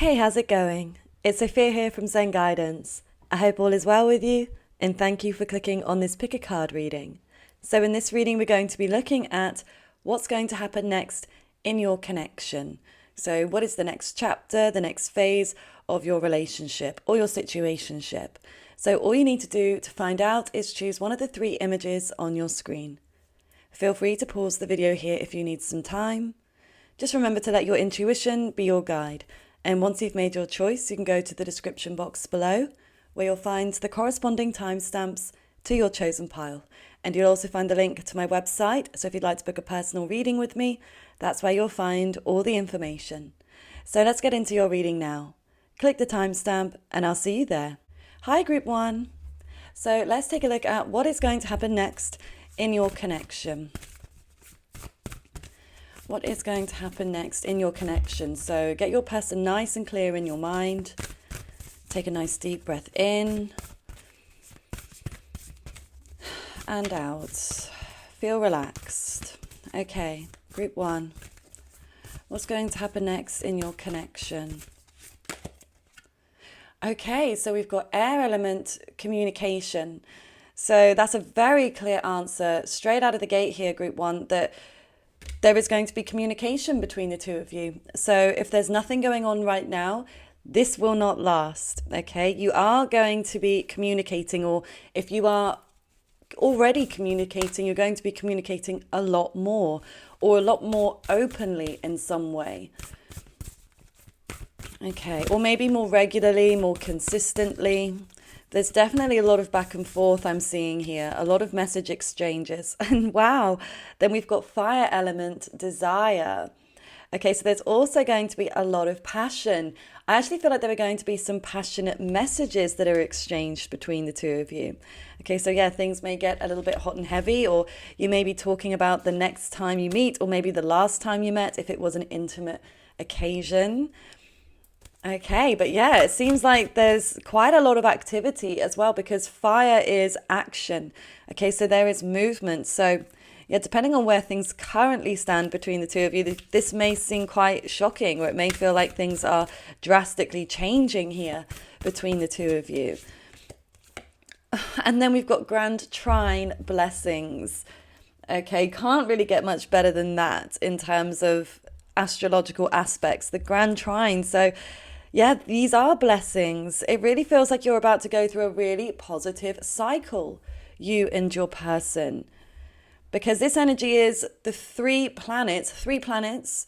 Hey, how's it going? It's Sophia here from Zen Guidance. I hope all is well with you, and thank you for clicking on this pick a card reading. So in this reading, we're going to be looking at what's going to happen next in your connection. So what is the next chapter, the next phase of your relationship or your situationship? So all you need to do to find out is choose one of the three images on your screen. Feel free to pause the video here if you need some time. Just remember to let your intuition be your guide. And once you've made your choice, you can go to the description box below where you'll find the corresponding timestamps to your chosen pile. And you'll also find the link to my website. So if you'd like to book a personal reading with me, that's where you'll find all the information. So let's get into your reading now. Click the timestamp and I'll see you there. Hi, Group 1. So let's take a look at what is going to happen next in your connection. What is going to happen next in your connection? So get your person nice and clear in your mind. Take a nice deep breath in and out. Feel relaxed. Okay, Group 1. What's going to happen next in your connection? Okay, so we've got air element communication. So that's a very clear answer straight out of the gate here, Group 1, that there is going to be communication between the two of you. So if there's nothing going on right now, this will not last, okay? You are going to be communicating, or if you are already communicating, you're going to be communicating a lot more, or a lot more openly in some way. Okay, or maybe more regularly, more consistently. There's definitely a lot of back and forth I'm seeing here, a lot of message exchanges. And wow, then we've got fire element, desire. Okay, so there's also going to be a lot of passion. I actually feel like there are going to be some passionate messages that are exchanged between the two of you. Okay, so yeah, things may get a little bit hot and heavy, or you may be talking about the next time you meet, or maybe the last time you met if it was an intimate occasion. Okay, but yeah, it seems like there's quite a lot of activity as well, because fire is action. Okay, so there is movement. So yeah, depending on where things currently stand between the two of you, this may seem quite shocking, or it may feel like things are drastically changing here between the two of you. And then we've got grand trine blessings. Okay, can't really get much better than that in terms of astrological aspects, the grand trine. So yeah, these are blessings. It really feels like you're about to go through a really positive cycle, you and your person. Because this energy is the three planets,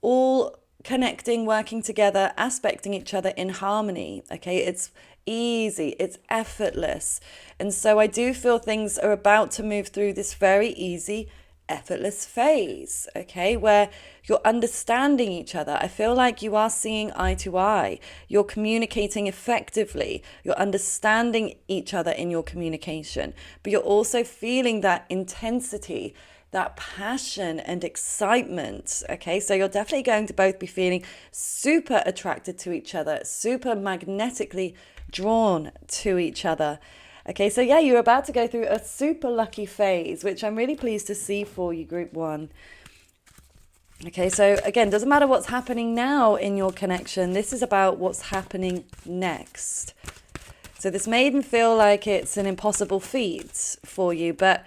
all connecting, working together, aspecting each other in harmony. Okay, it's easy, it's effortless. And so I do feel things are about to move through this very easy, effortless phase, okay, where you're understanding each other. I feel like you are seeing eye to eye. You're communicating effectively. You're understanding each other in your communication, but you're also feeling that intensity, that passion and excitement. Okay, so you're definitely going to both be feeling super attracted to each other, super magnetically drawn to each other. Okay, so yeah, you're about to go through a super lucky phase, which I'm really pleased to see for you, Group 1. Okay, so again, doesn't matter what's happening now in your connection. This is about what's happening next. So this may even feel like it's an impossible feat for you, but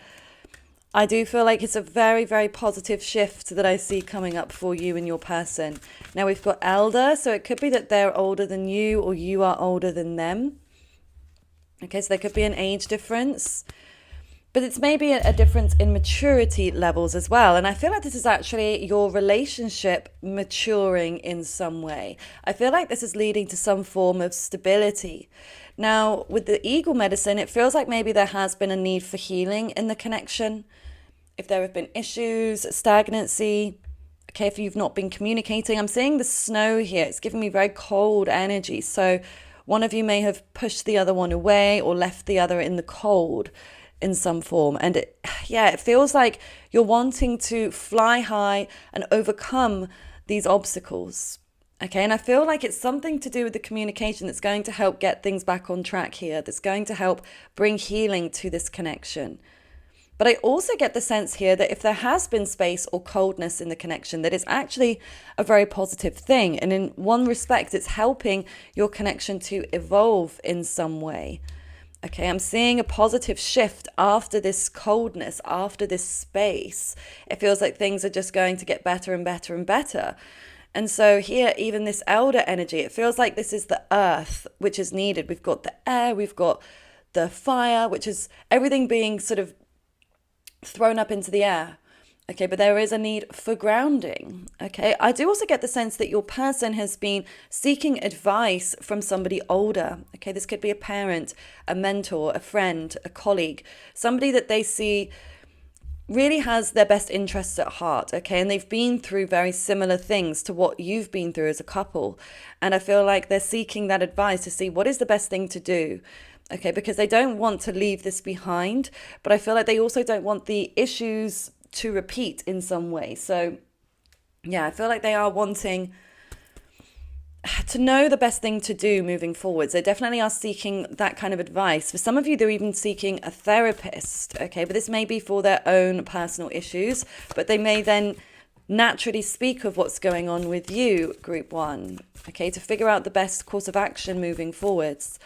I do feel like it's a very, very positive shift that I see coming up for you and your person. Now we've got elder, so it could be that they're older than you or you are older than them. Okay, so there could be an age difference, but it's maybe a difference in maturity levels as well. And I feel like this is actually your relationship maturing in some way. I feel like this is leading to some form of stability. Now, with the eagle medicine, it feels like maybe there has been a need for healing in the connection. If there have been issues, stagnancy, okay, if you've not been communicating. I'm seeing the snow here. It's giving me very cold energy. So one of you may have pushed the other one away or left the other in the cold in some form. And it feels like you're wanting to fly high and overcome these obstacles. Okay, and I feel like it's something to do with the communication that's going to help get things back on track here, that's going to help bring healing to this connection. But I also get the sense here that if there has been space or coldness in the connection, that it's actually a very positive thing. And in one respect, it's helping your connection to evolve in some way. Okay, I'm seeing a positive shift after this coldness, after this space. It feels like things are just going to get better and better and better. And so here, even this elder energy, it feels like this is the earth, which is needed. We've got the air, we've got the fire, which is everything being sort of thrown up into the air. Okay, but there is a need for grounding. Okay, I do also get the sense that your person has been seeking advice from somebody older. Okay, this could be a parent, a mentor, a friend, a colleague, somebody that they see really has their best interests at heart. Okay, and they've been through very similar things to what you've been through as a couple. And I feel like they're seeking that advice to see what is the best thing to do. Okay, because they don't want to leave this behind, but I feel like they also don't want the issues to repeat in some way. So yeah, I feel like they are wanting to know the best thing to do moving forwards. They definitely are seeking that kind of advice. For some of you, they're even seeking a therapist. Okay, but this may be for their own personal issues, but they may then naturally speak of what's going on with you, group one. Okay, to figure out the best course of action moving forwards.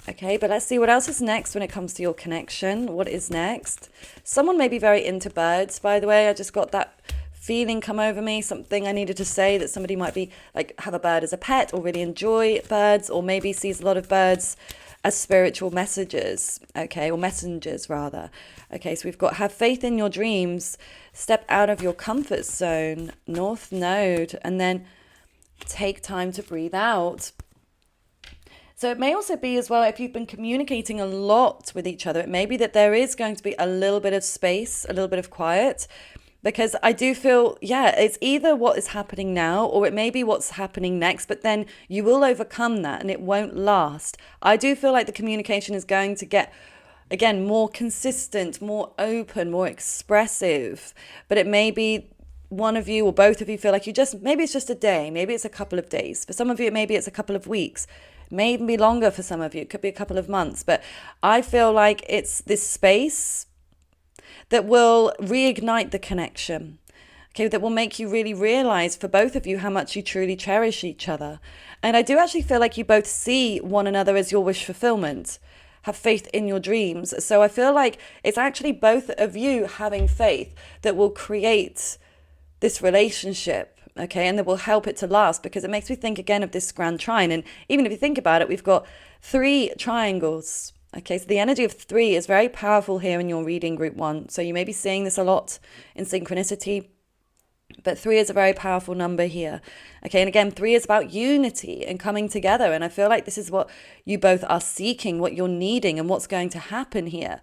Okay, but let's see what else is next when it comes to your connection. What is next? Someone may be very into birds, by the way. I just got that feeling come over me, something I needed to say, that somebody might be like have a bird as a pet or really enjoy birds, or maybe sees a lot of birds as spiritual messages, okay, or messengers rather. Okay, so we've got have faith in your dreams, step out of your comfort zone, North Node, and then take time to breathe out. So it may also be as well, if you've been communicating a lot with each other, it may be that there is going to be a little bit of space, a little bit of quiet, because I do feel, yeah, it's either what is happening now or it may be what's happening next, but then you will overcome that and it won't last. I do feel like the communication is going to get, again, more consistent, more open, more expressive, but it may be one of you or both of you feel like maybe it's just a day, maybe it's a couple of days. For some of you, maybe it's a couple of weeks. May even be longer for some of you. It could be a couple of months. But I feel like it's this space that will reignite the connection. Okay, that will make you really realize for both of you how much you truly cherish each other. And I do actually feel like you both see one another as your wish fulfillment. Have faith in your dreams. So I feel like it's actually both of you having faith that will create this relationship. Okay, and that will help it to last, because it makes me think again of this grand trine. And even if you think about it, we've got 3 triangles. Okay, so the energy of 3 is very powerful here in your reading, group 1. So you may be seeing this a lot in synchronicity, but 3 is a very powerful number here. Okay, and again, 3 is about unity and coming together. And I feel like this is what you both are seeking, what you're needing, and what's going to happen here.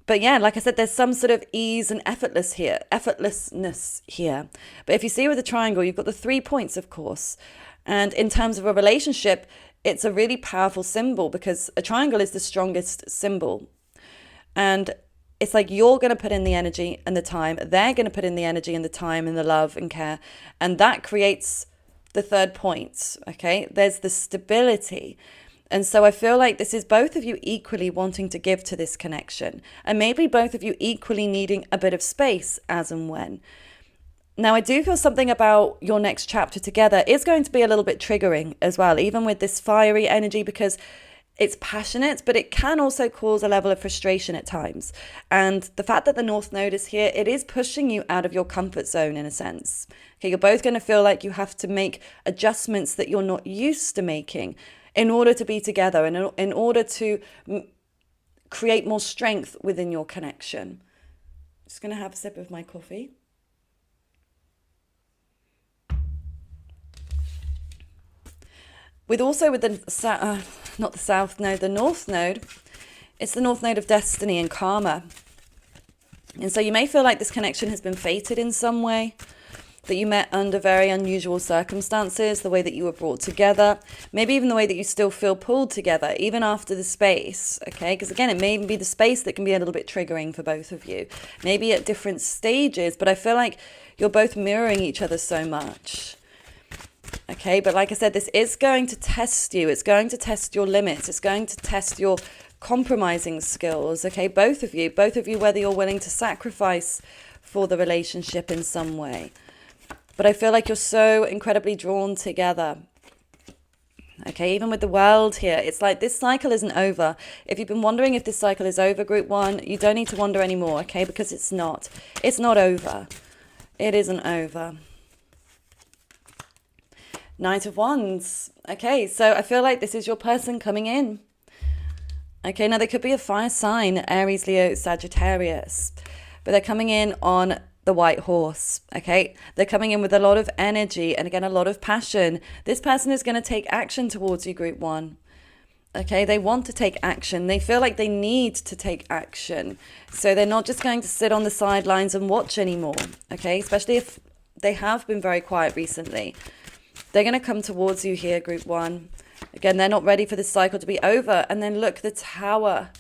But yeah, like I said, there's some sort of ease and effortlessness here. But if you see with the triangle, you've got the 3 points, of course. And in terms of a relationship, it's a really powerful symbol, because a triangle is the strongest symbol. And it's like you're going to put in the energy and the time. They're going to put in the energy and the time and the love and care. And that creates the 3rd point, okay? There's the stability. And so I feel like this is both of you equally wanting to give to this connection, and maybe both of you equally needing a bit of space as and when. Now, I do feel something about your next chapter together is going to be a little bit triggering as well, even with this fiery energy, because it's passionate, but it can also cause a level of frustration at times. And the fact that the North Node is here, it is pushing you out of your comfort zone in a sense. Okay, you're both going to feel like you have to make adjustments that you're not used to making in order to be together and in order to create more strength within your connection. Just going to have a sip of my coffee. With the not the South Node, the North Node, it's the North Node of destiny and karma. And so you may feel like this connection has been fated in some way, that you met under very unusual circumstances, the way that you were brought together, maybe even the way that you still feel pulled together, even after the space, okay? Because again, it may even be the space that can be a little bit triggering for both of you, maybe at different stages, but I feel like you're both mirroring each other so much. Okay, but like I said, this is going to test you. It's going to test your limits. It's going to test your compromising skills, okay? Both of you, whether you're willing to sacrifice for the relationship in some way. But I feel like you're so incredibly drawn together. Okay, even with the world here, it's like this cycle isn't over. If you've been wondering if this cycle is over, group one, you don't need to wonder anymore, okay? Because it's not. It's not over. It isn't over. Knight of Wands. Okay, so I feel like this is your person coming in. Okay, now they could be a fire sign, Aries, Leo, Sagittarius. But they're coming in on the white horse, okay? They're coming in with a lot of energy and again, a lot of passion. This person is going to take action towards you, group one. Okay, they want to take action. They feel like they need to take action. So they're not just going to sit on the sidelines and watch anymore, okay? Especially if they have been very quiet recently. They're going to come towards you here, group one. Again, they're not ready for this cycle to be over. And then look, the Tower.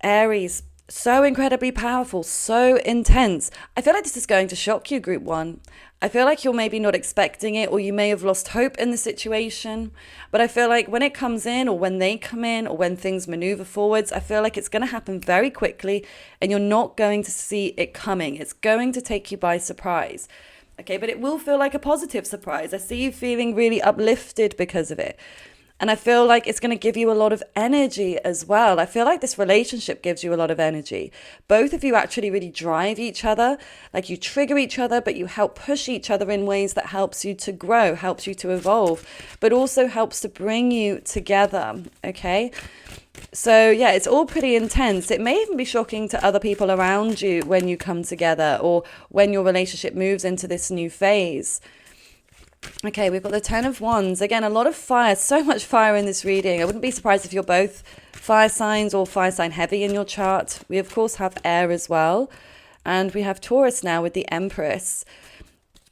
Aries. So incredibly powerful, so intense. I feel like this is going to shock you, group one. I feel like you're maybe not expecting it, or you may have lost hope in the situation. But I feel like when it comes in, or when they come in, or when things maneuver forwards, I feel like it's going to happen very quickly and you're not going to see it coming. It's going to take you by surprise. Okay, but it will feel like a positive surprise. I see you feeling really uplifted because of it. And I feel like it's going to give you a lot of energy as well. I feel like this relationship gives you a lot of energy. Both of you actually really drive each other. Like you trigger each other, but you help push each other in ways that helps you to grow, helps you to evolve, but also helps to bring you together. Okay. So yeah, it's all pretty intense. It may even be shocking to other people around you when you come together or when your relationship moves into this new phase. Okay, we've got the Ten of Wands. Again, a lot of fire, so much fire in this reading. I wouldn't be surprised if you're both fire signs or fire sign heavy in your chart. We, of course, have air as well. And we have Taurus now with the Empress.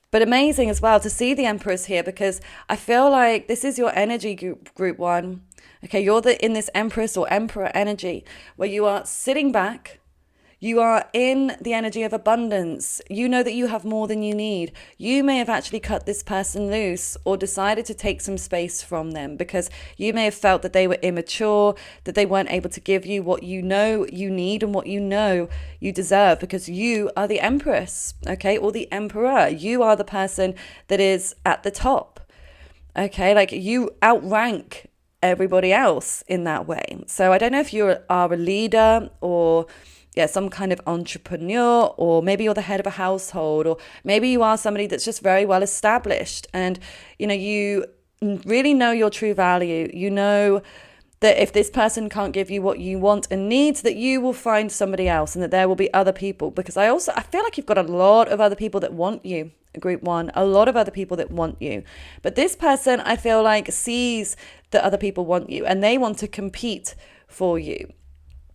But amazing as well to see the Empress here because I feel like this is your energy, group one. Okay, you're in this Empress or Emperor energy where you are sitting back. You are in the energy of abundance. You know that you have more than you need. You may have actually cut this person loose or decided to take some space from them because you may have felt that they were immature, that they weren't able to give you what you know you need and what you know you deserve because you are the Empress, okay, or the Emperor. You are the person that is at the top, okay, like you outrank everybody else in that way. So I don't know if you are a leader or some kind of entrepreneur, or maybe you're the head of a household, or maybe you are somebody that's just very well established and, you really know your true value. You know that if this person can't give you what you want and need, that you will find somebody else and that there will be other people. Because I feel like you've got a lot of other people that want you, group one, a lot of other people that want you. But this person, I feel like, sees that other people want you and they want to compete for you.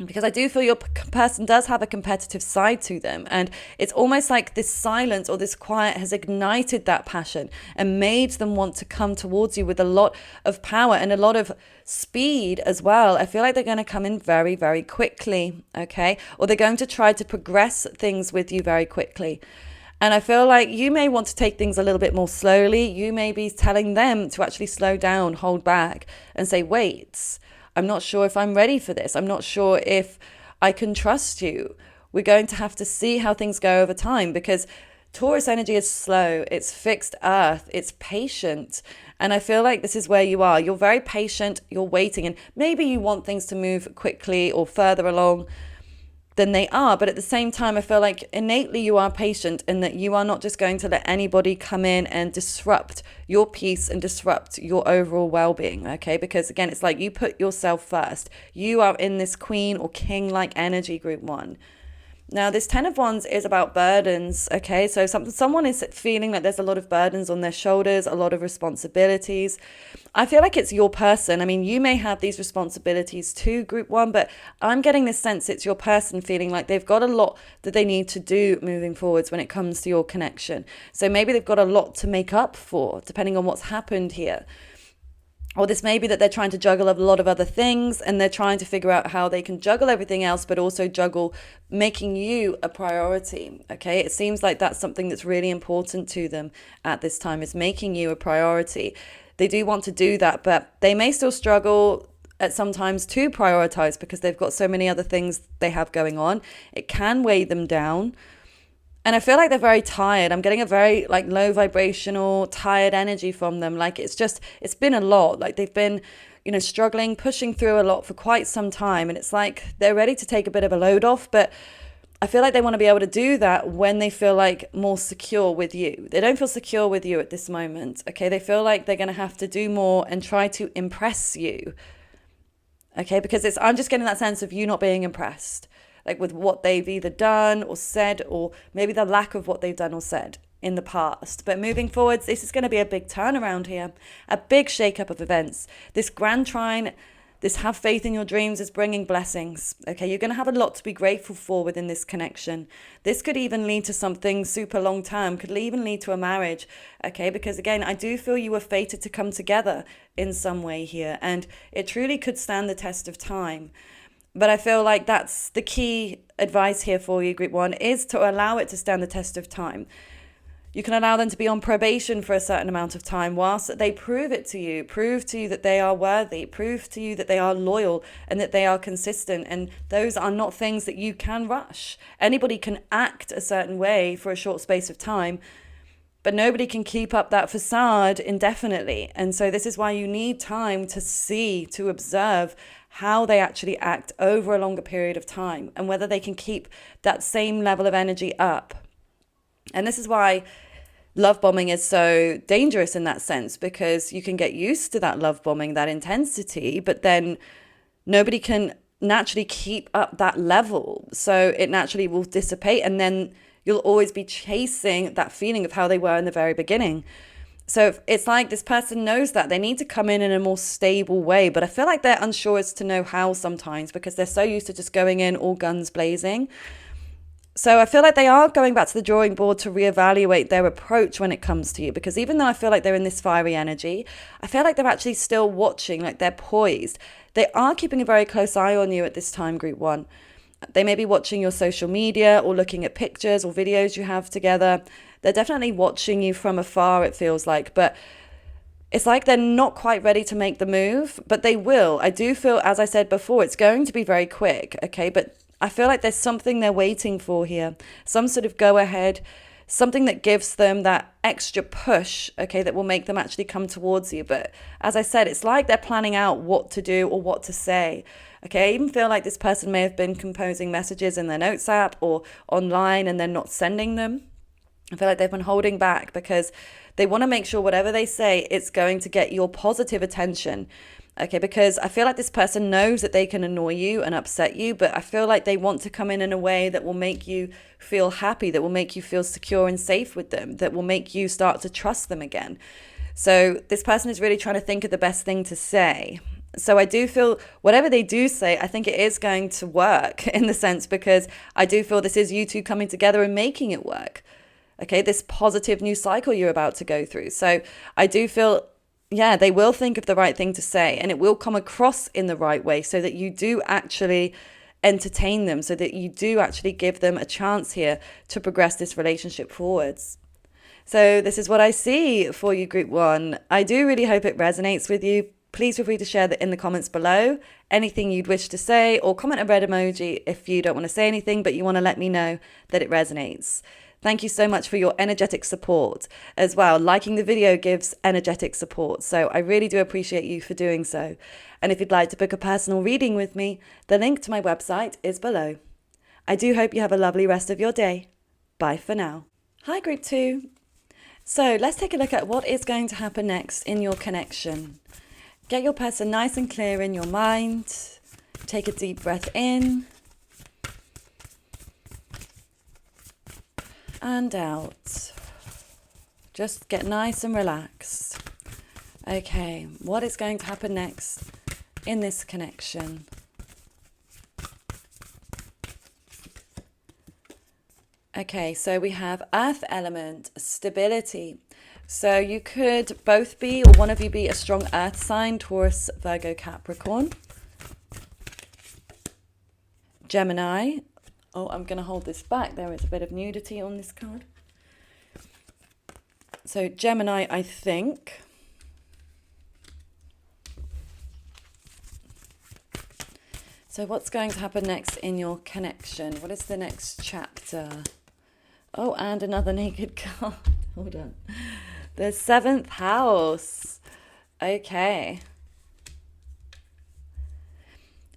Because I do feel your person does have a competitive side to them. And it's almost like this silence or this quiet has ignited that passion and made them want to come towards you with a lot of power and a lot of speed as well. I feel like they're going to come in very, very quickly, okay? Or they're going to try to progress things with you very quickly. And I feel like you may want to take things a little bit more slowly. You may be telling them to actually slow down, hold back and say, wait, I'm not sure if I'm ready for this. I'm not sure if I can trust you. We're going to have to see how things go over time because Taurus energy is slow. It's fixed earth. It's patient. And I feel like this is where you are. You're very patient. You're waiting. And maybe you want things to move quickly or further along than they are. But at the same time, I feel like innately you are patient and that you are not just going to let anybody come in and disrupt your peace and disrupt your overall well-being, okay? Because again, it's like you put yourself first. You are in this queen or king-like energy, group one. Now, this Ten of Wands is about burdens, okay? So someone is feeling like there's a lot of burdens on their shoulders, a lot of responsibilities. I feel like it's your person. I mean, you may have these responsibilities too, group one, but I'm getting this sense it's your person feeling like they've got a lot that they need to do moving forwards when it comes to your connection. So maybe they've got a lot to make up for, depending on what's happened here. Or this may be that they're trying to juggle a lot of other things and they're trying to figure out how they can juggle everything else, but also juggle making you a priority. Okay, it seems like that's something that's really important to them at this time, is making you a priority. They do want to do that, but they may still struggle at sometimes to prioritize because they've got so many other things they have going on. It can weigh them down. And I feel like they're very tired. I'm getting a very like low vibrational, tired energy from them. Like it's been a lot. Like they've been, struggling, pushing through a lot for quite some time. And it's like they're ready to take a bit of a load off. But I feel like they want to be able to do that when they feel like more secure with you. They don't feel secure with you at this moment. Okay. They feel like they're going to have to do more and try to impress you. Okay. Because I'm just getting that sense of you not being impressed, like with what they've either done or said, or maybe the lack of what they've done or said in the past. But moving forwards, this is going to be a big turnaround here, a big shakeup of events. This grand trine, this have faith in your dreams is bringing blessings. Okay, you're going to have a lot to be grateful for within this connection. This could even lead to something super long term, could even lead to a marriage. Okay, because again, I do feel you were fated to come together in some way here, and it truly could stand the test of time. But I feel like that's the key advice here for you, Group 1, is to allow it to stand the test of time. You can allow them to be on probation for a certain amount of time whilst they prove to you that they are worthy, prove to you that they are loyal and that they are consistent. And those are not things that you can rush. Anybody can act a certain way for a short space of time, but nobody can keep up that facade indefinitely. And so this is why you need time to see, to observe how they actually act over a longer period of time and whether they can keep that same level of energy up. And this is why love bombing is so dangerous in that sense, because you can get used to that love bombing, that intensity, but then nobody can naturally keep up that level. So it naturally will dissipate, and then you'll always be chasing that feeling of how they were in the very beginning. So it's like this person knows that they need to come in a more stable way, but I feel like they're unsure as to know how sometimes because they're so used to just going in all guns blazing. So I feel like they are going back to the drawing board to reevaluate their approach when it comes to you, because even though I feel like they're in this fiery energy, I feel like they're actually still watching, like they're poised. They are keeping a very close eye on you at this time, Group 1. They may be watching your social media or looking at pictures or videos you have together. They're definitely watching you from afar, it feels like, but it's like they're not quite ready to make the move, but they will. I do feel, as I said before, it's going to be very quick, okay? But I feel like there's something they're waiting for here, some sort of go ahead, something that gives them that extra push, okay, that will make them actually come towards you. But as I said, it's like they're planning out what to do or what to say. Okay, I even feel like this person may have been composing messages in their notes app or online and then not sending them. I feel like they've been holding back because they want to make sure whatever they say, it's going to get your positive attention. Okay, because I feel like this person knows that they can annoy you and upset you, but I feel like they want to come in a way that will make you feel happy, that will make you feel secure and safe with them, that will make you start to trust them again. So this person is really trying to think of the best thing to say. So I do feel whatever they do say, I think it is going to work in the sense, because I do feel this is you two coming together and making it work. Okay, this positive new cycle you're about to go through. So I do feel, yeah, they will think of the right thing to say, and it will come across in the right way so that you do actually entertain them, so that you do actually give them a chance here to progress this relationship forwards. So this is what I see for you, Group 1. I do really hope it resonates with you. Please feel free to share that in the comments below, anything you'd wish to say, or comment a red emoji if you don't want to say anything, but you want to let me know that it resonates. Thank you so much for your energetic support as well. Liking the video gives energetic support, so I really do appreciate you for doing so. And if you'd like to book a personal reading with me, the link to my website is below. I do hope you have a lovely rest of your day. Bye for now. Hi, Group 2. So let's take a look at what is going to happen next in your connection. Get your person nice and clear in your mind. Take a deep breath in and out. Just get nice and relaxed. Okay, what is going to happen next in this connection? Okay, so we have earth element, stability. So you could both be, or one of you be, a strong earth sign, Taurus, Virgo, Capricorn. Gemini. Oh, I'm going to hold this back. There is a bit of nudity on this card. So Gemini, I think. So what's going to happen next in your connection? What is the next chapter? Oh, and another naked card. Hold on. The 7th house. Okay.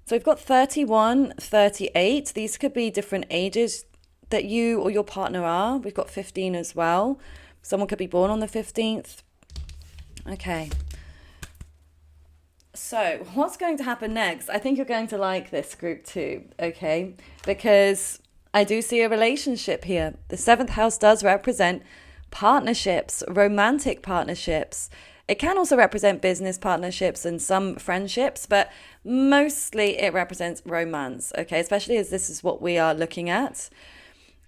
So we've got 31, 38. These could be different ages that you or your partner are. We've got 15 as well. Someone could be born on the 15th. Okay. So what's going to happen next? I think you're going to like this group too, okay? Because I do see a relationship here. The 7th house does represent partnerships, romantic partnerships. It can also represent business partnerships and some friendships, but mostly it represents romance, okay? Especially as this is what we are looking at.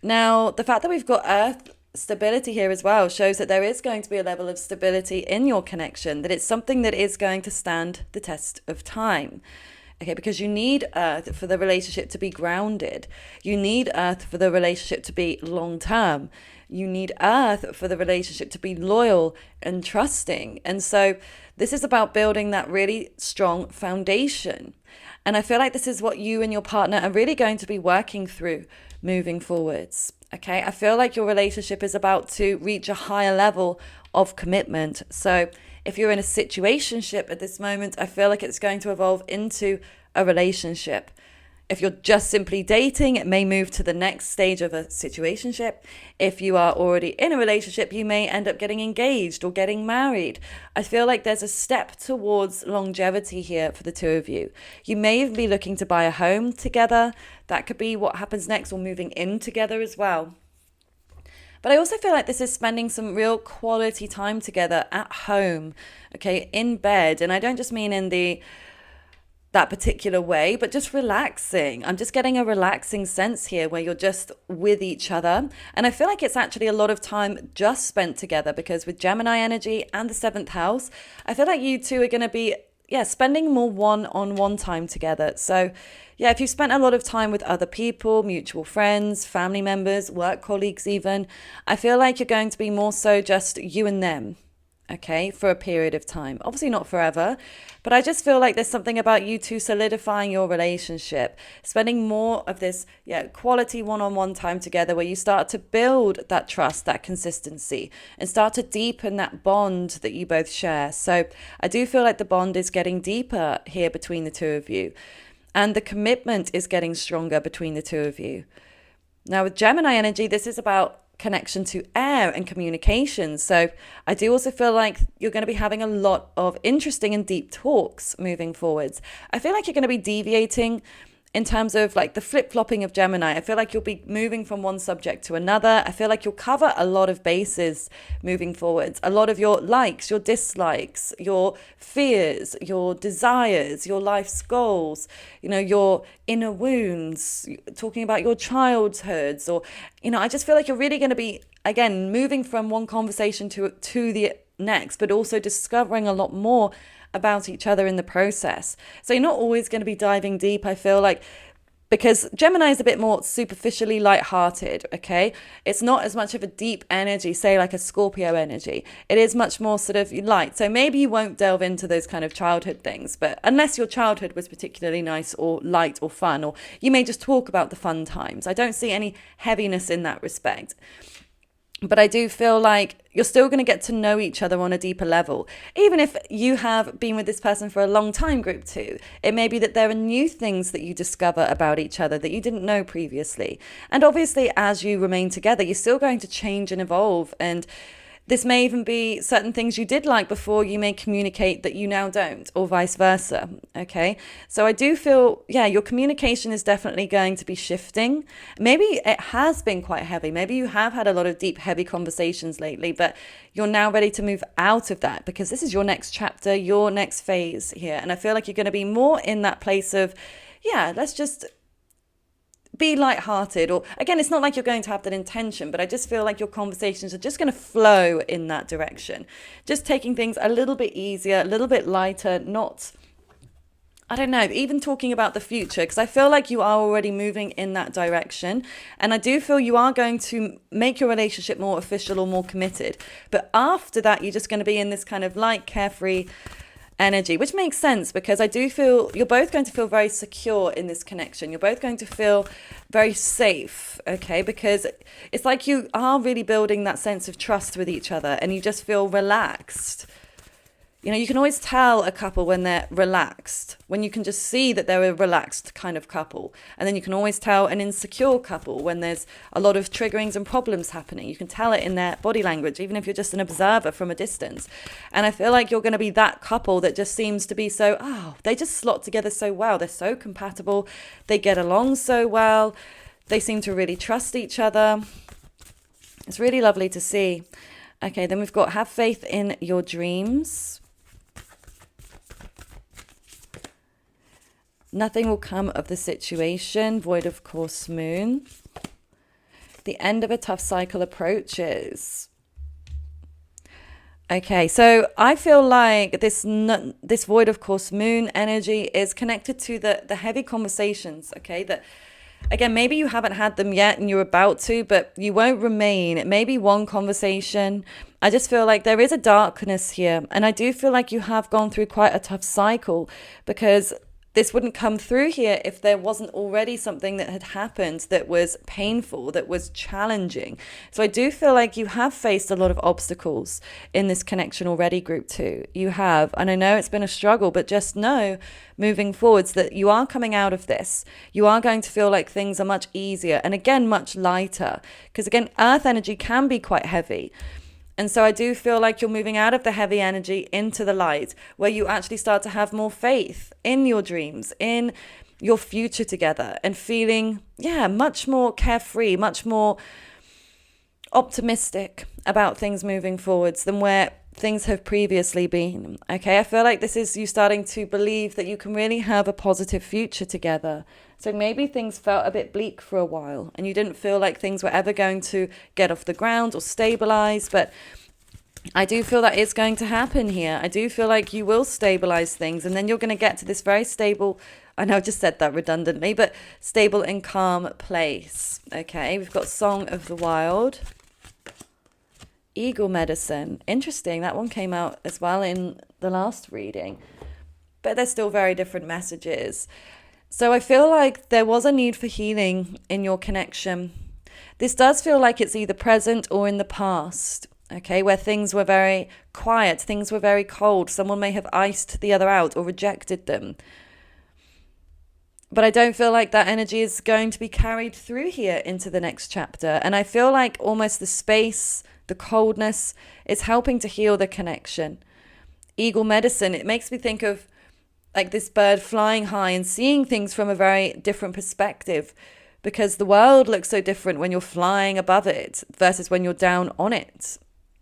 Now, the fact that we've got Earth stability here as well shows that there is going to be a level of stability in your connection, that it's something that is going to stand the test of time. Okay, because you need Earth for the relationship to be grounded. You need Earth for the relationship to be long term. You need Earth for the relationship to be loyal and trusting. And so this is about building that really strong foundation. And I feel like this is what you and your partner are really going to be working through moving forwards. Okay, I feel like your relationship is about to reach a higher level of commitment. So if you're in a situationship at this moment, I feel like it's going to evolve into a relationship. If you're just simply dating, it may move to the next stage of a situationship. If you are already in a relationship, you may end up getting engaged or getting married. I feel like there's a step towards longevity here for the two of you. You may even be looking to buy a home together. That could be what happens next, or moving in together as well. But I also feel like this is spending some real quality time together at home, okay, in bed. And I don't just mean in that particular way, but just relaxing. I'm just getting a relaxing sense here where you're just with each other. And I feel like it's actually a lot of time just spent together, because with Gemini energy and the 7th house, I feel like you two are going to be, spending more one-on-one time together. So if you've spent a lot of time with other people, mutual friends, family members, work colleagues even, I feel like you're going to be more so just you and them. Okay, for a period of time. Obviously not forever, but I just feel like there's something about you two solidifying your relationship, spending more of this quality one-on-one time together, where you start to build that trust, that consistency, and start to deepen that bond that you both share. So I do feel like the bond is getting deeper here between the two of you, and the commitment is getting stronger between the two of you. Now with Gemini energy, this is about connection to air and communication. So I do also feel like you're going to be having a lot of interesting and deep talks moving forwards. I feel like you're going to be deviating in terms of like the flip-flopping of Gemini. I feel like you'll be moving from one subject to another. I feel like you'll cover a lot of bases moving forwards. A lot of your likes, your dislikes, your fears, your desires, your life's goals, your inner wounds, talking about your childhoods, or, I just feel like you're really going to be, again, moving from one conversation to the next, but also discovering a lot more about each other in the process. So you're not always going to be diving deep, I feel like, because Gemini is a bit more superficially lighthearted, okay? It's not as much of a deep energy, say like a Scorpio energy. It is much more sort of light. So maybe you won't delve into those kind of childhood things, but unless your childhood was particularly nice or light or fun, or you may just talk about the fun times. I don't see any heaviness in that respect. But I do feel like you're still going to get to know each other on a deeper level. Even if you have been with this person for a long time, group 2, it may be that there are new things that you discover about each other that you didn't know previously. And obviously, as you remain together, you're still going to change and evolve. And this may even be certain things you did like before you may communicate that you now don't, or vice versa, okay? So I do feel, your communication is definitely going to be shifting. Maybe it has been quite heavy. Maybe you have had a lot of deep, heavy conversations lately, but you're now ready to move out of that, because this is your next chapter, your next phase here. And I feel like you're going to be more in that place of, let's just be lighthearted. Or again, it's not like you're going to have that intention, but I just feel like your conversations are just going to flow in that direction. Just taking things a little bit easier, a little bit lighter, not, I don't know, even talking about the future, because I feel like you are already moving in that direction. And I do feel you are going to make your relationship more official or more committed. But after that, you're just going to be in this kind of light, carefree energy, which makes sense because I do feel you're both going to feel very secure in this connection. You're both going to feel very safe, okay? Because it's like you are really building that sense of trust with each other and you just feel relaxed. You know, you can always tell a couple when they're relaxed, when you can just see that they're a relaxed kind of couple. And then you can always tell an insecure couple when there's a lot of triggerings and problems happening. You can tell it in their body language, even if you're just an observer from a distance. And I feel like you're going to be that couple that just seems to be so, they just slot together so well. They're so compatible. They get along so well. They seem to really trust each other. It's really lovely to see. Okay, then we've got have faith in your dreams. Nothing will come of the situation. Void of course, moon. The end of a tough cycle approaches. Okay, so I feel like this void of course moon energy is connected to the heavy conversations, okay, that again, maybe you haven't had them yet and you're about to, but you won't remain. It may be one conversation. I just feel like there is a darkness here. And I do feel like you have gone through quite a tough cycle because this wouldn't come through here if there wasn't already something that had happened that was painful, that was challenging. So I do feel like you have faced a lot of obstacles in this connection already, group 2. You have. And I know it's been a struggle, but just know moving forwards that you are coming out of this. You are going to feel like things are much easier and again, much lighter. Because again, earth energy can be quite heavy. And so I do feel like you're moving out of the heavy energy into the light, where you actually start to have more faith in your dreams, in your future together, and feeling, much more carefree, much more optimistic about things moving forwards than where things have previously been. Okay, I feel like this is you starting to believe that you can really have a positive future together. So maybe things felt a bit bleak for a while and you didn't feel like things were ever going to get off the ground or stabilize, but I do feel that it's going to happen here. I do feel like you will stabilize things and then you're going to get to this very stable, I know I just said that redundantly, but stable and calm place. Okay, we've got Song of the Wild. Eagle medicine. Interesting. That one came out as well in the last reading. But they're still very different messages. So I feel like there was a need for healing in your connection. This does feel like it's either present or in the past, okay, where things were very quiet, things were very cold. Someone may have iced the other out or rejected them. But I don't feel like that energy is going to be carried through here into the next chapter. And I feel like almost the space, the coldness is helping to heal the connection. Eagle medicine, it makes me think of like this bird flying high and seeing things from a very different perspective, because the world looks so different when you're flying above it versus when you're down on it.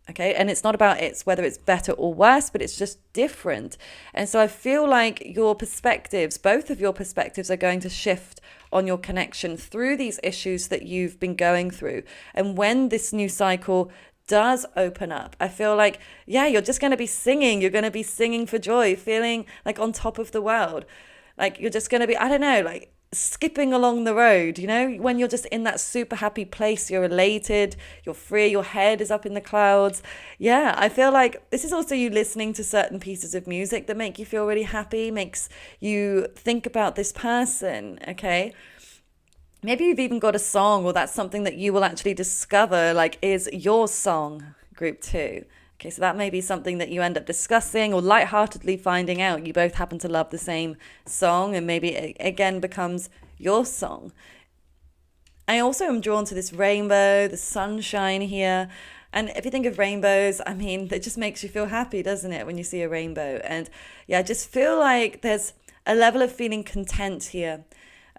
Okay, and it's not about whether it's better or worse, but it's just different. And so I feel like your perspectives, both of your perspectives, are going to shift on your connection through these issues that you've been going through. And when this new cycle does open up, I feel like, you're just going to be singing. You're going to be singing for joy, feeling like on top of the world. Like you're just going to be, I don't know, like skipping along the road, you know, when you're just in that super happy place, you're elated, you're free, your head is up in the clouds. Yeah, I feel like this is also you listening to certain pieces of music that make you feel really happy, makes you think about this person, okay? Maybe you've even got a song, or that's something that you will actually discover, like, is your song, group 2. Okay, so that may be something that you end up discussing or lightheartedly finding out. You both happen to love the same song, and maybe it again becomes your song. I also am drawn to this rainbow, the sunshine here. And if you think of rainbows, I mean, it just makes you feel happy, doesn't it, when you see a rainbow? And I just feel like there's a level of feeling content here.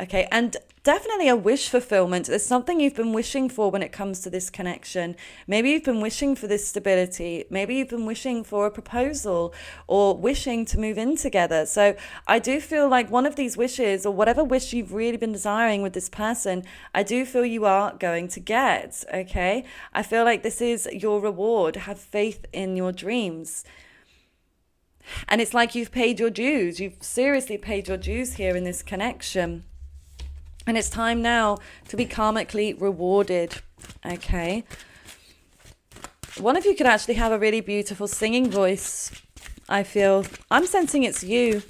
Okay, and definitely a wish fulfillment. There's something you've been wishing for when it comes to this connection. Maybe you've been wishing for this stability. Maybe you've been wishing for a proposal or wishing to move in together. So I do feel like one of these wishes, or whatever wish you've really been desiring with this person, I do feel you are going to get, okay? I feel like this is your reward. Have faith in your dreams. And it's like you've paid your dues. You've seriously paid your dues here in this connection. And it's time now to be karmically rewarded, okay? One of you could actually have a really beautiful singing voice, I'm sensing it's you,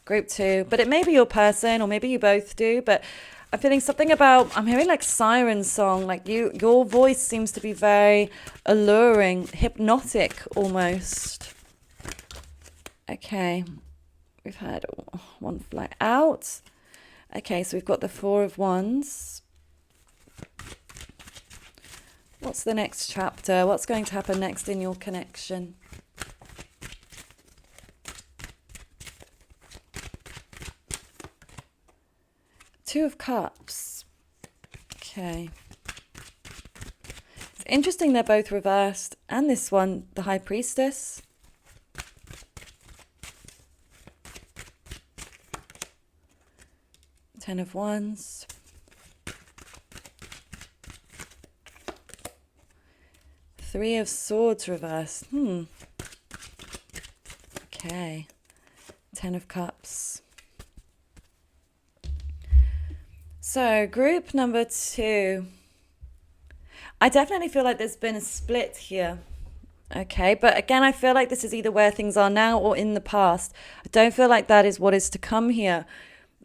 group 2, but it may be your person, or maybe you both do, but I'm feeling something about, I'm hearing like siren song, like your voice seems to be very alluring, hypnotic almost. Okay, we've had one fly out. Okay, so we've got the 4 of Wands. What's the next chapter? What's going to happen next in your connection? Two of Cups. Okay. It's interesting they're both reversed. And this one, the High Priestess. Ten of Wands. Three of Swords reversed. Okay. 10 of Cups. So, group number 2. I definitely feel like there's been a split here. Okay, but again, I feel like this is either where things are now or in the past. I don't feel like that is what is to come here.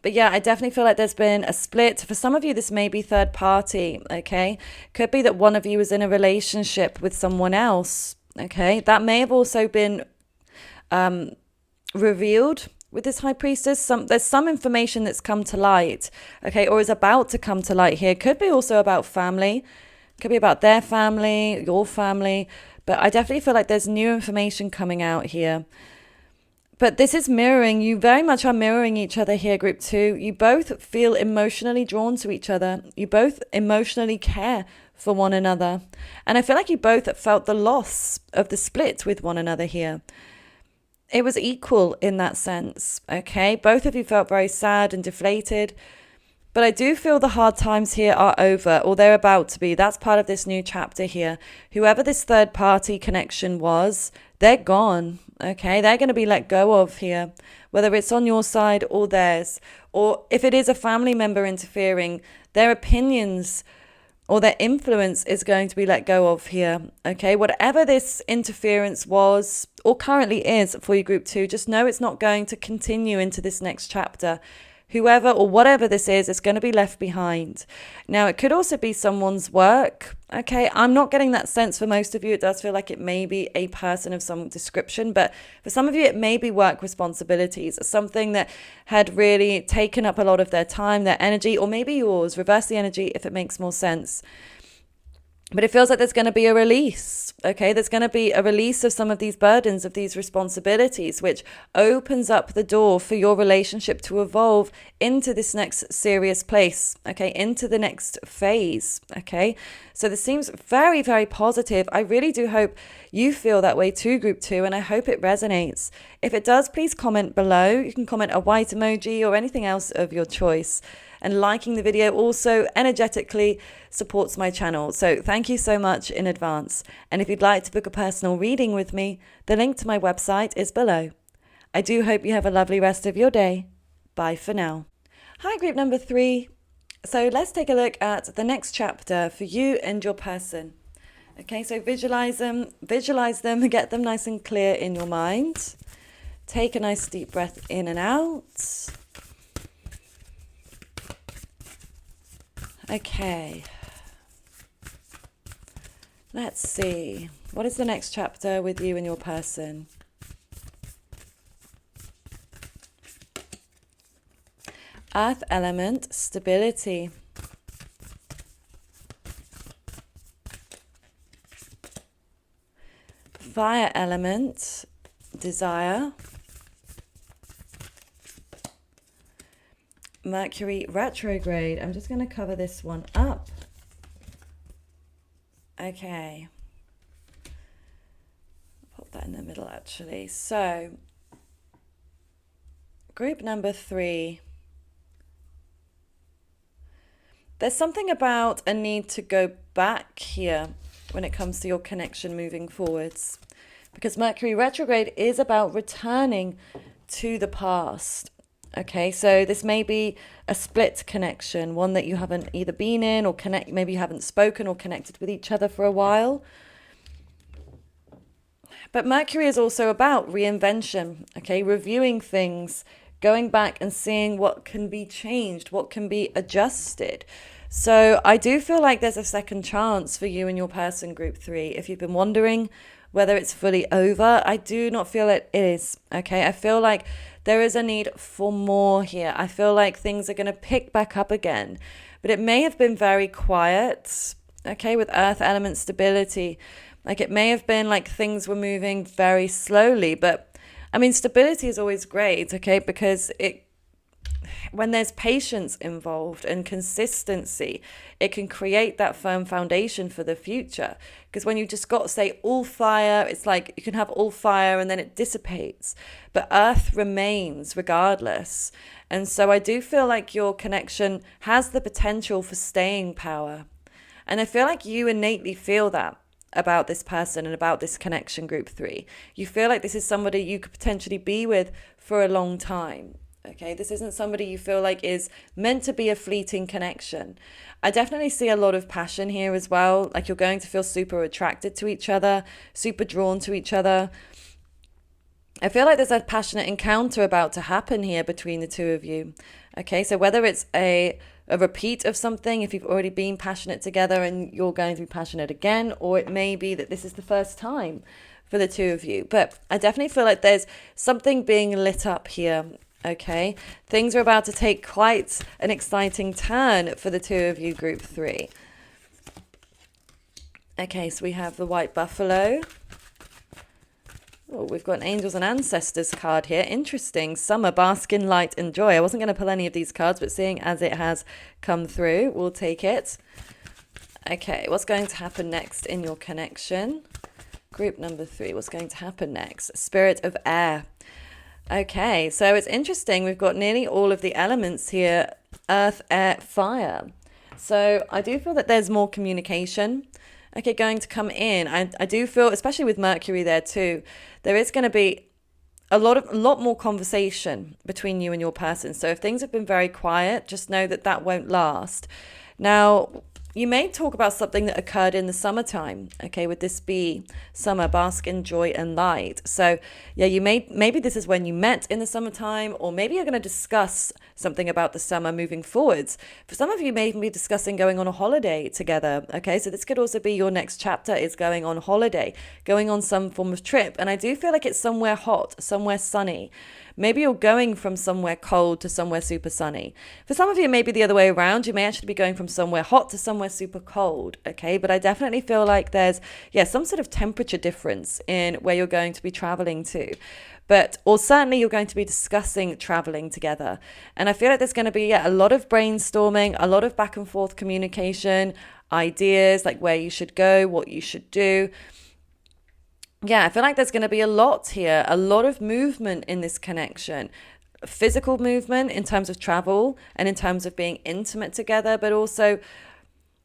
But yeah, I definitely feel like there's been a split. For some of you, this may be third party, okay? Could be that one of you is in a relationship with someone else, okay? That may have also been revealed with this High Priestess. There's some information that's come to light, okay, or is about to come to light here. Could be also about family. Could be about their family, your family. But I definitely feel like there's new information coming out here. But this is mirroring, you very much are mirroring each other here, group 2. You both feel emotionally drawn to each other. You both emotionally care for one another. And I feel like you both felt the loss of the split with one another here. It was equal in that sense, okay? Both of you felt very sad and deflated. But I do feel the hard times here are over, or they're about to be. That's part of this new chapter here. Whoever this third party connection was, they're gone. Okay, they're going to be let go of here, whether it's on your side or theirs, or if it is a family member interfering, their opinions or their influence is going to be let go of here. Okay, whatever this interference was or currently is for you, group 2, just know it's not going to continue into this next chapter. Whoever or whatever this is going to be left behind. Now, it could also be someone's work. Okay, I'm not getting that sense for most of you. It does feel like it may be a person of some description, but for some of you, it may be work responsibilities, something that had really taken up a lot of their time, their energy, or maybe yours. Reverse the energy if it makes more sense. But it feels like there's going to be a release, okay? There's going to be a release of some of these burdens, of these responsibilities, which opens up the door for your relationship to evolve into this next serious place, okay? Into the next phase, okay? So this seems very, very positive. I really do hope you feel that way too, group 2, and I hope it resonates. If it does, please comment below. You can comment a white emoji or anything else of your choice. And liking the video also energetically supports my channel. So thank you so much in advance. And if you'd like to book a personal reading with me, the link to my website is below. I do hope you have a lovely rest of your day. Bye for now. Hi, group number 3. So let's take a look at the next chapter for you and your person. Okay, so visualize them, get them nice and clear in your mind. Take a nice deep breath in and out. Okay, let's see. What is the next chapter with you and your person? Earth element, stability. Fire element, desire. Mercury retrograde. I'm just going to cover this one up. Okay. Put that in the middle actually. So, group number 3. There's something about a need to go back here when it comes to your connection moving forwards. Because Mercury retrograde is about returning to the past. Okay, so this may be a split connection, one that you haven't either been in or maybe you haven't spoken or connected with each other for a while. But Mercury is also about reinvention, okay? Reviewing things, going back and seeing what can be changed, what can be adjusted. So I do feel like there's a second chance for you and your person, group 3. If you've been wondering whether it's fully over, I do not feel it is, okay? I feel like there is a need for more here. I feel like things are going to pick back up again, but it may have been very quiet, okay, with earth element stability. Like it may have been like things were moving very slowly, but I mean, stability is always great, okay, because when there's patience involved and consistency, it can create that firm foundation for the future. Because when you just got, say, all fire, it's like you can have all fire and then it dissipates, but earth remains regardless. And so I do feel like your connection has the potential for staying power. And I feel like you innately feel that about this person and about this connection, group 3. You feel like this is somebody you could potentially be with for a long time. Okay, this isn't somebody you feel like is meant to be a fleeting connection. I definitely see a lot of passion here as well. Like you're going to feel super attracted to each other, super drawn to each other. I feel like there's a passionate encounter about to happen here between the two of you. Okay, so whether it's a repeat of something, if you've already been passionate together and you're going to be passionate again, or it may be that this is the first time for the two of you. But I definitely feel like there's something being lit up here. Okay, things are about to take quite an exciting turn for the two of you, group 3. Okay, so we have the white buffalo. Oh, we've got an angels and ancestors card here. Interesting. Summer, bask in light and joy. I wasn't going to pull any of these cards, but seeing as it has come through, we'll take it. Okay, what's going to happen next in your connection? Group number 3, what's going to happen next? Spirit of air. Okay, so it's interesting. We've got nearly all of the elements here, earth, air, fire. So I do feel that there's more communication, okay, going to come in. I do feel, especially with Mercury there too, there is going to be a lot more conversation between you and your person. So if things have been very quiet, just know that that won't last. Now, you may talk about something that occurred in the summertime, okay, with this be summer, bask in joy and light. So yeah, maybe this is when you met in the summertime, or maybe you're going to discuss something about the summer moving forwards. For some of you, may be discussing going on a holiday together, okay, so this could also be your next chapter is going on holiday, going on some form of trip. And I do feel like it's somewhere hot, somewhere sunny. Maybe you're going from somewhere cold to somewhere super sunny. For some of you, maybe the other way around. You may actually be going from somewhere hot to somewhere super cold, okay? But I definitely feel like there's, some sort of temperature difference in where you're going to be traveling to. Or certainly you're going to be discussing traveling together. And I feel like there's going to be, a lot of brainstorming, a lot of back and forth communication, ideas, like where you should go, what you should do. Yeah, I feel like there's going to be a lot here, a lot of movement in this connection. Physical movement in terms of travel and in terms of being intimate together, but also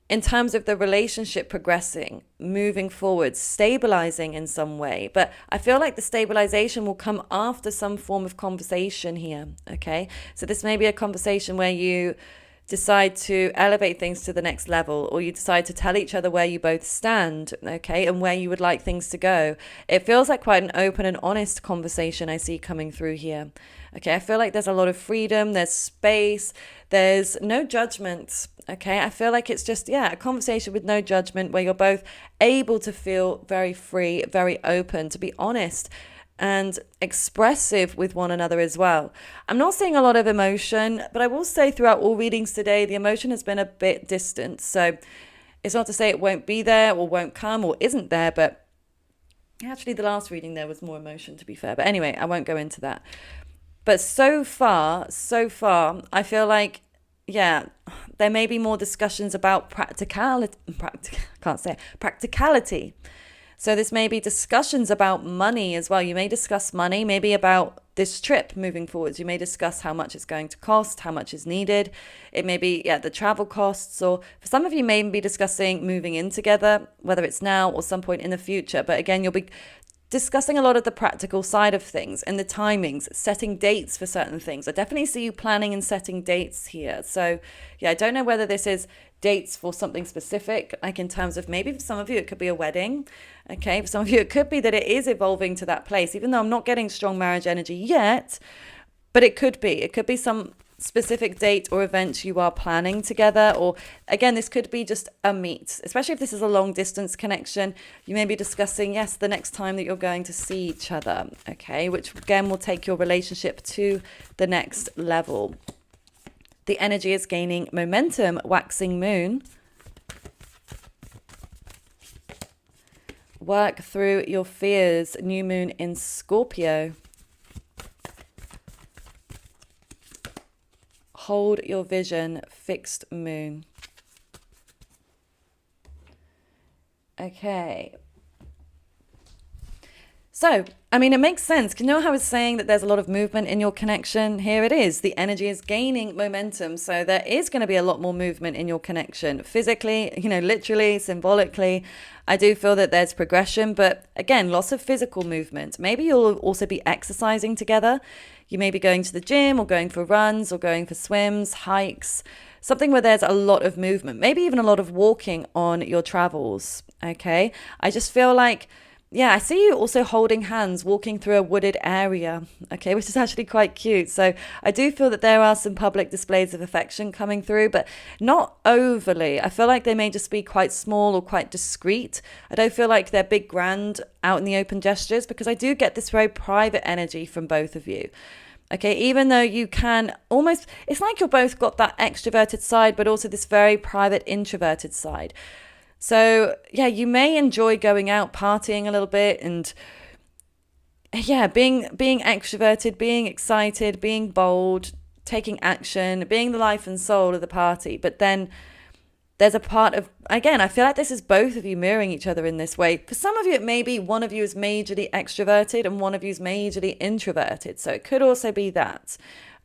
in terms of the relationship progressing, moving forward, stabilizing in some way. But I feel like the stabilization will come after some form of conversation here, okay? So this may be a conversation where you decide to elevate things to the next level, or you decide to tell each other where you both stand, okay, and where you would like things to go. It feels like quite an open and honest conversation I see coming through here. Okay, I feel like there's a lot of freedom, there's space, there's no judgment. Okay, I feel like it's just, a conversation with no judgment where you're both able to feel very free, very open, to be honest and expressive with one another as well. I'm not seeing a lot of emotion, but I will say throughout all readings today, the emotion has been a bit distant. So it's not to say it won't be there or won't come or isn't there, but actually the last reading there was more emotion, to be fair. But anyway, I won't go into that. But so far, I feel like, there may be more discussions about practicality. So this may be discussions about money as well. You may discuss money, maybe about this trip moving forwards. You may discuss how much it's going to cost, how much is needed. It may be, the travel costs, or for some of you may be discussing moving in together, whether it's now or some point in the future. But again, you'll be discussing a lot of the practical side of things and the timings, setting dates for certain things. I definitely see you planning and setting dates here. So yeah, I don't know whether this is dates for something specific, like in terms of maybe for some of you it could be a wedding. Okay, for some of you it could be that it is evolving to that place, even though I'm not getting strong marriage energy yet. But it could be some specific date or event you are planning together. Or again, this could be just a meet, especially if this is a long distance connection. You may be discussing, yes, the next time that you're going to see each other. Okay, which again will take your relationship to the next level. The energy is gaining momentum, waxing moon. Work through your fears, new moon in Scorpio. Hold your vision, fixed moon. Okay. So, I mean, it makes sense. You know how I was saying that there's a lot of movement in your connection? Here it is. The energy is gaining momentum. So there is going to be a lot more movement in your connection. Physically, literally, symbolically. I do feel that there's progression, but again, lots of physical movement. Maybe you'll also be exercising together. You may be going to the gym or going for runs or going for swims, hikes, something where there's a lot of movement, maybe even a lot of walking on your travels. Okay. I just feel like, I see you also holding hands, walking through a wooded area, okay, which is actually quite cute. So I do feel that there are some public displays of affection coming through, but not overly. I feel like they may just be quite small or quite discreet. I don't feel like they're big, grand, out in the open gestures, because I do get this very private energy from both of you. Okay, even though you can almost, it's like you're both got that extroverted side, but also this very private introverted side. So yeah, you may enjoy going out, partying a little bit, and being extroverted, being excited, being bold, taking action, being the life and soul of the party. But then there's a part of, again, I feel like this is both of you mirroring each other in this way. For some of you, it may be one of you is majorly extroverted and one of you is majorly introverted. So it could also be that.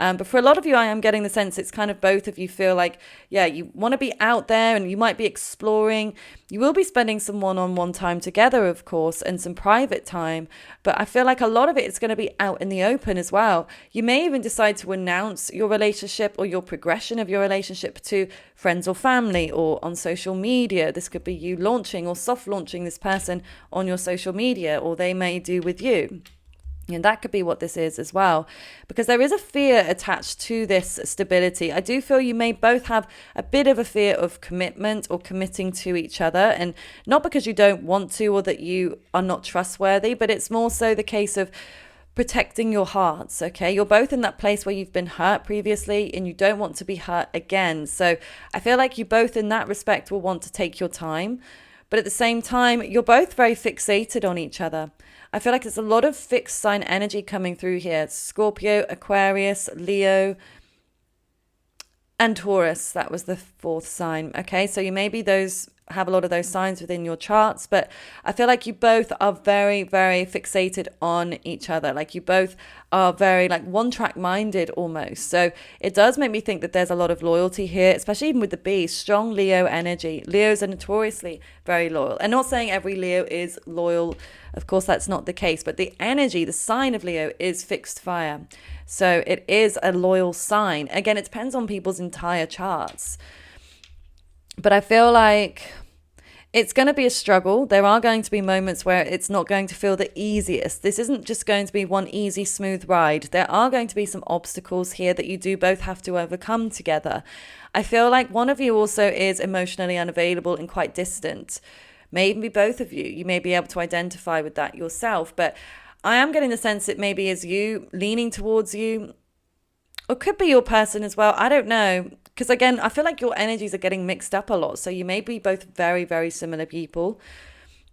But for a lot of you, I am getting the sense it's kind of both of you feel like, you want to be out there and you might be exploring. You will be spending some one-on-one time together, of course, and some private time. But I feel like a lot of it is going to be out in the open as well. You may even decide to announce your relationship or your progression of your relationship to friends or family or on social media. This could be you launching or soft launching this person on your social media, or they may do with you. And that could be what this is as well, because there is a fear attached to this stability. I do feel you may both have a bit of a fear of commitment or committing to each other, and not because you don't want to or that you are not trustworthy, but it's more so the case of protecting your hearts. Okay, you're both in that place where you've been hurt previously and you don't want to be hurt again. So I feel like you both in that respect will want to take your time, but at the same time, you're both very fixated on each other. I feel like there's a lot of fixed sign energy coming through here. Scorpio, Aquarius, Leo, and Taurus. That was the fourth sign. Okay, so you maybe have a lot of those signs within your charts, but I feel like you both are very, very fixated on each other. Like you both are very like one-track minded almost. So it does make me think that there's a lot of loyalty here, especially even with the B, strong Leo energy. Leos are notoriously very loyal. And not saying every Leo is loyal. Of course, that's not the case, but the energy, the sign of Leo is fixed fire. So it is a loyal sign. Again, it depends on people's entire charts. But I feel like it's going to be a struggle. There are going to be moments where it's not going to feel the easiest. This isn't just going to be one easy, smooth ride. There are going to be some obstacles here that you do both have to overcome together. I feel like one of you also is emotionally unavailable and quite distant. Maybe both of you. You may be able to identify with that yourself. But I am getting the sense it maybe is you leaning towards you. Or could be your person as well. I don't know. Because again, I feel like your energies are getting mixed up a lot. So you may be both very, very similar people.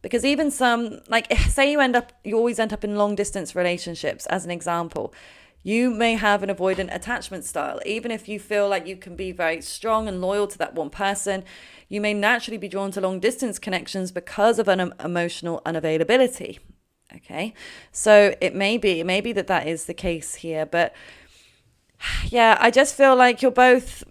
Because even some, like say you always end up in long distance relationships, as an example. You may have an avoidant attachment style. Even if you feel like you can be very strong and loyal to that one person, you may naturally be drawn to long distance connections because of an emotional unavailability. Okay, so it may be that is the case here. But yeah, I just feel like you're both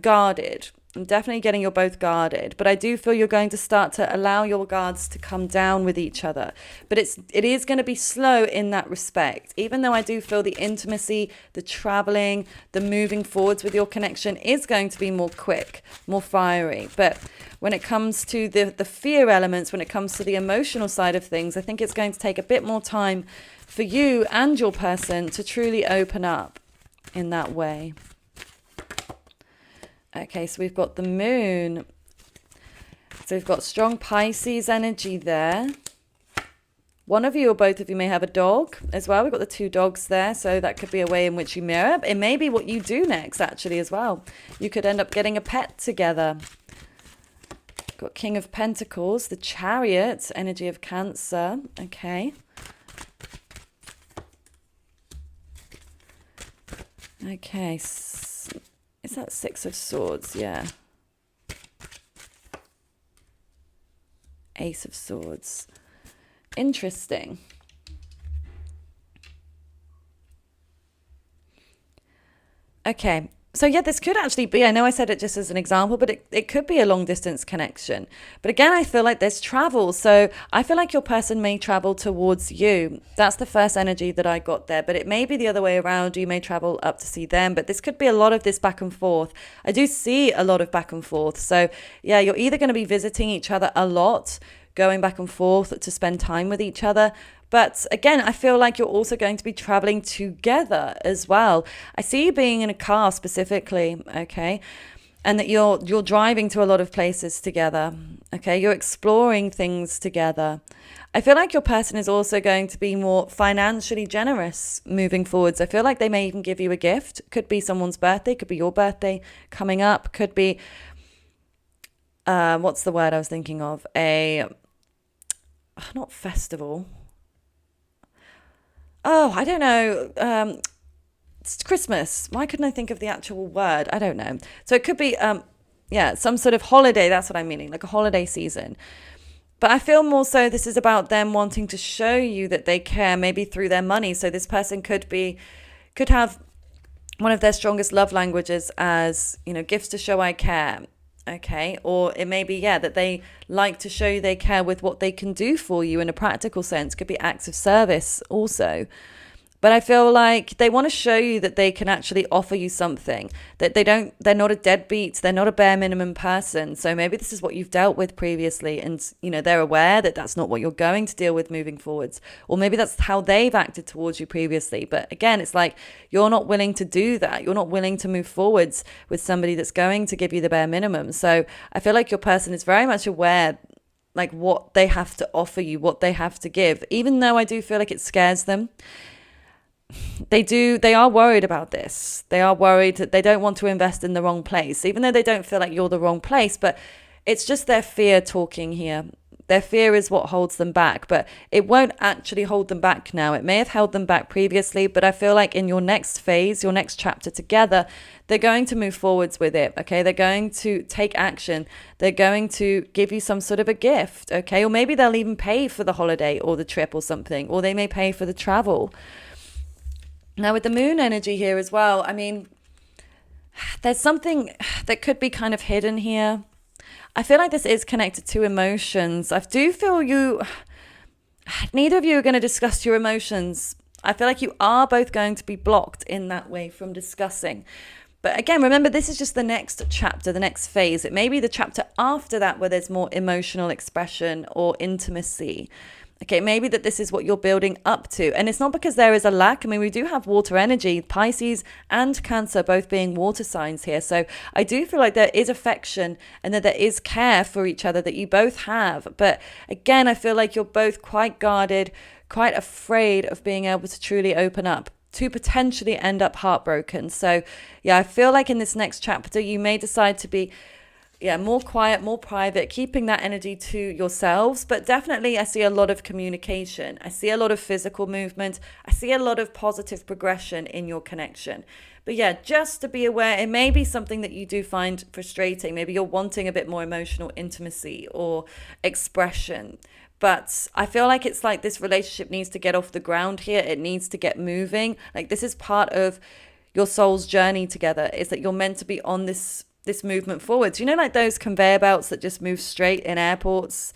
guarded. I'm definitely getting you're both guarded, but I do feel you're going to start to allow your guards to come down with each other. But it is going to be slow in that respect. Even though I do feel the intimacy, the traveling, the moving forwards with your connection is going to be more quick, more fiery. But when it comes to the fear elements, when it comes to the emotional side of things, I think it's going to take a bit more time for you and your person to truly open up in that way. Okay, so we've got the moon. So we've got strong Pisces energy there. One of you or both of you may have a dog as well. We've got the two dogs there, so that could be a way in which you mirror. It may be what you do next, actually, as well. You could end up getting a pet together. Got King of Pentacles, the Chariot, energy of Cancer. Okay. Okay, is that Six of Swords? Yeah. Ace of Swords. Interesting. Okay. So yeah, this could actually be, I know I said it just as an example, but it could be a long distance connection. But again, I feel like there's travel. So I feel like your person may travel towards you. That's the first energy that I got there. But it may be the other way around. You may travel up to see them. But this could be a lot of this back and forth. I do see a lot of back and forth. So yeah, you're either going to be visiting each other a lot, going back and forth to spend time with each other. But again, I feel like you're also going to be traveling together as well. I see you being in a car specifically, okay? And that you're driving to a lot of places together, okay? You're exploring things together. I feel like your person is also going to be more financially generous moving forwards. I feel like they may even give you a gift. Could be someone's birthday, could be your birthday coming up, could be, what's the word I was thinking of? Not festival. Oh, I don't know. It's Christmas. Why couldn't I think of the actual word? I don't know. So it could be, some sort of holiday. That's what I'm meaning, like a holiday season. But I feel more so this is about them wanting to show you that they care, maybe through their money. So this person could have one of their strongest love languages as, gifts to show I care. Okay, or it may be, that they like to show you they care with what they can do for you in a practical sense. Could be acts of service also. But I feel like they want to show you that they can actually offer you something, that they're not a deadbeat, they're not a bare minimum person. So maybe this is what you've dealt with previously and, they're aware that that's not what you're going to deal with moving forwards. Or maybe that's how they've acted towards you previously. But again, it's like you're not willing to do that. You're not willing to move forwards with somebody that's going to give you the bare minimum. So I feel like your person is very much aware like what they have to offer you, what they have to give, even though I do feel like it scares them. They are worried about this. They are worried that they don't want to invest in the wrong place, even though they don't feel like you're the wrong place, but it's just their fear talking here. Their fear is what holds them back, but it won't actually hold them back now. It may have held them back previously, but I feel like in your next phase, your next chapter together, they're going to move forwards with it, okay? They're going to take action. They're going to give you some sort of a gift, okay? Or maybe they'll even pay for the holiday or the trip or something, or they may pay for the travel. Now, with the moon energy here as well, I mean, there's something that could be kind of hidden here. I feel like this is connected to emotions. I do feel neither of you are going to discuss your emotions. I feel like you are both going to be blocked in that way from discussing. But again, remember, this is just the next chapter, the next phase. It may be the chapter after that where there's more emotional expression or intimacy. Okay, maybe that this is what you're building up to. And it's not because there is a lack. I mean, we do have water energy, Pisces and Cancer both being water signs here. So I do feel like there is affection and that there is care for each other that you both have. But again, I feel like you're both quite guarded, quite afraid of being able to truly open up, to potentially end up heartbroken. So yeah, I feel like in this next chapter, you may decide to be more quiet, more private, keeping that energy to yourselves. But definitely I see a lot of communication. I see a lot of physical movement. I see a lot of positive progression in your connection. But yeah, just to be aware, it may be something that you do find frustrating. Maybe you're wanting a bit more emotional intimacy or expression. But I feel like it's like this relationship needs to get off the ground here. It needs to get moving. Like this is part of your soul's journey together, is that you're meant to be on this this movement forwards. You know, like those conveyor belts that just move straight in airports?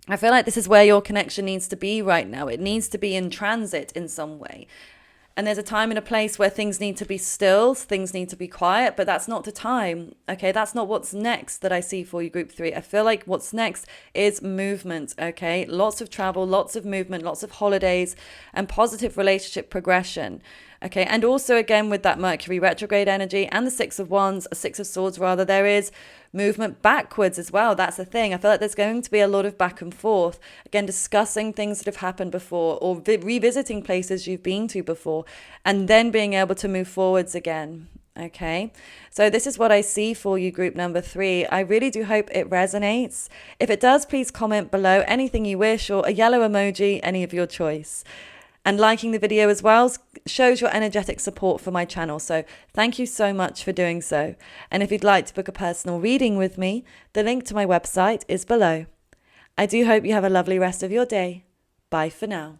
I feel like this is where your connection needs to be right now. It needs to be in transit in some way. And there's a time and a place where things need to be still, things need to be quiet, but that's not the time. Okay, that's not what's next that I see for you, Group 3. I feel like what's next is movement. Okay, lots of travel, lots of movement, lots of holidays, and positive relationship progression. Okay, and also again with that Mercury retrograde energy and the Six of Swords rather, there is movement backwards as well. That's the thing. I feel like there's going to be a lot of back and forth. Again, discussing things that have happened before, or revisiting places you've been to before, and then being able to move forwards again. Okay, so this is what I see for you, group number 3. I really do hope it resonates. If it does, please comment below anything you wish, or a yellow emoji, any of your choice. And liking the video as well shows your energetic support for my channel. So thank you so much for doing so. And if you'd like to book a personal reading with me, the link to my website is below. I do hope you have a lovely rest of your day. Bye for now.